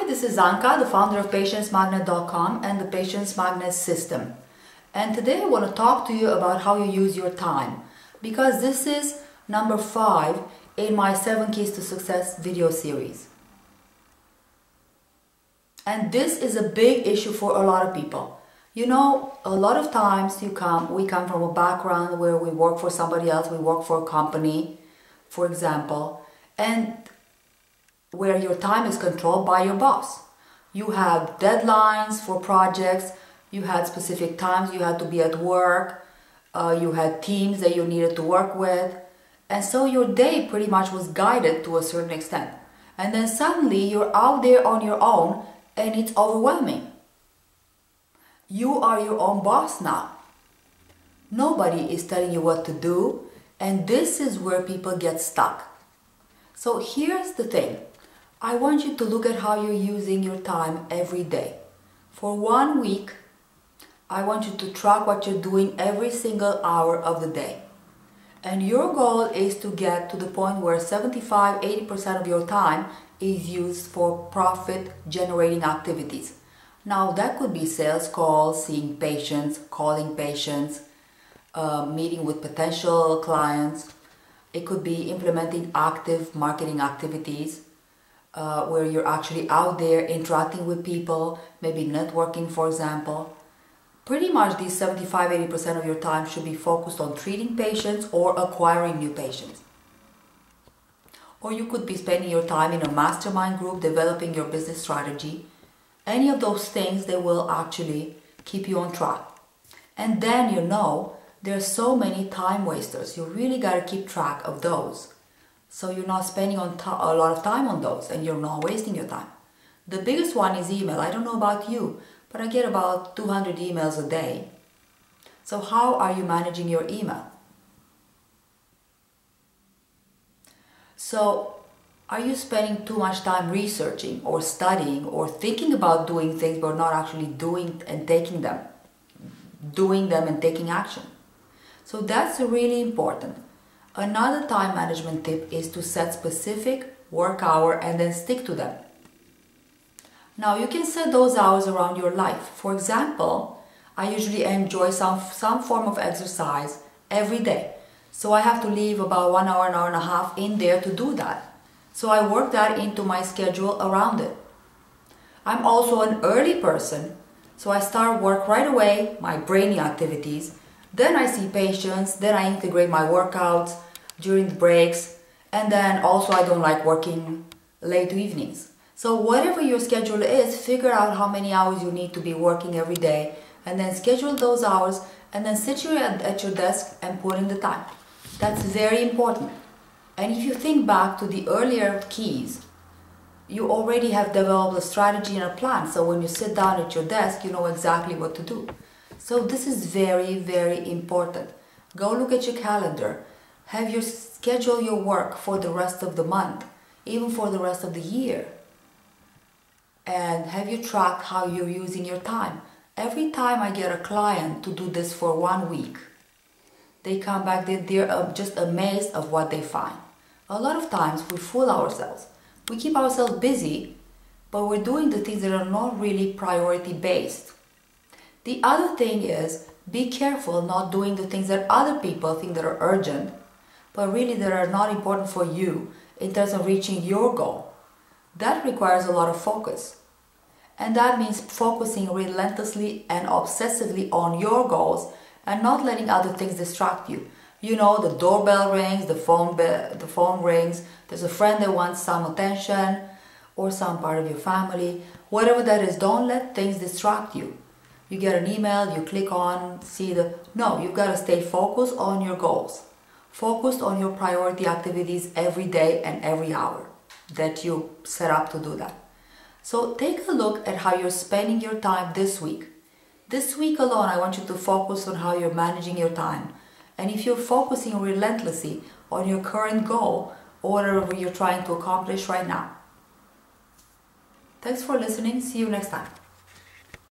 this is Anka, the founder of PatienceMagnet.com and the Patience Magnet system. And today I want to talk to you about how you use your time, because this is number 5 in my 7 Keys to Success video series. And this is a big issue for a lot of people. You know, a lot of times we come from a background where we work for somebody else, we work for a company, for example, and where your time is controlled by your boss. You have deadlines for projects, you had specific times you had to be at work, you had teams that you needed to work with, and so your day pretty much was guided to a certain extent. And then suddenly you're out there on your own and it's overwhelming. You are your own boss now. Nobody is telling you what to do, and this is where people get stuck. So here's the thing. I want you to look at how you're using your time every day. For 1 week, I want you to track what you're doing every single hour of the day. And your goal is to get to the point where 75–80% of your time is used for profit-generating activities. Now, that could be sales calls, seeing patients, calling patients, meeting with potential clients. It could be implementing active marketing activities, where you're actually out there interacting with people, maybe networking, for example. Pretty much these 75–80% of your time should be focused on treating patients or acquiring new patients. Or you could be spending your time in a mastermind group developing your business strategy. Any of those things, they will actually keep you on track. And then you know there are so many time wasters. You really got to keep track of those, so you're not spending a lot of time on those and you're not wasting your time. The biggest one is email. I don't know about you, but I get about 200 emails a day. So how are you managing your email? So are you spending too much time researching or studying or thinking about doing things but not actually doing and taking them and taking action? So that's really important. Another time management tip is to set specific work hours and then stick to them. Now you can set those hours around your life. For example, I usually enjoy some form of exercise every day. So I have to leave about 1 hour, an hour and a half in there to do that. So I work that into my schedule around it. I'm also an early person, so I start work right away, my brainy activities. Then I see patients, then I integrate my workouts during the breaks, and then also I don't like working late evenings. So whatever your schedule is, figure out how many hours you need to be working every day, and then schedule those hours, and then sit at your desk and put in the time. That's very important. And if you think back to the earlier keys, you already have developed a strategy and a plan. So when you sit down at your desk, you know exactly what to do. So this is very, very important. Go look at your calendar. Have you schedule your work for the rest of the month, even for the rest of the year. And have you tracked how you're using your time? Every time I get a client to do this for 1 week, they come back, they're just amazed of what they find. A lot of times we fool ourselves. We keep ourselves busy, but we're doing the things that are not really priority based. The other thing is, be careful not doing the things that other people think that are urgent, but really that are not important for you in terms of reaching your goal. That requires a lot of focus. And that means focusing relentlessly and obsessively on your goals and not letting other things distract you. You know, the doorbell rings, the phone rings, there's a friend that wants some attention, or some part of your family. Whatever that is, don't let things distract you. You get an email, you click on, No, you've got to stay focused on your goals. Focused on your priority activities every day and every hour that you set up to do that. So take a look at how you're spending your time this week. This week alone, I want you to focus on how you're managing your time. And if you're focusing relentlessly on your current goal or whatever you're trying to accomplish right now. Thanks for listening. See you next time.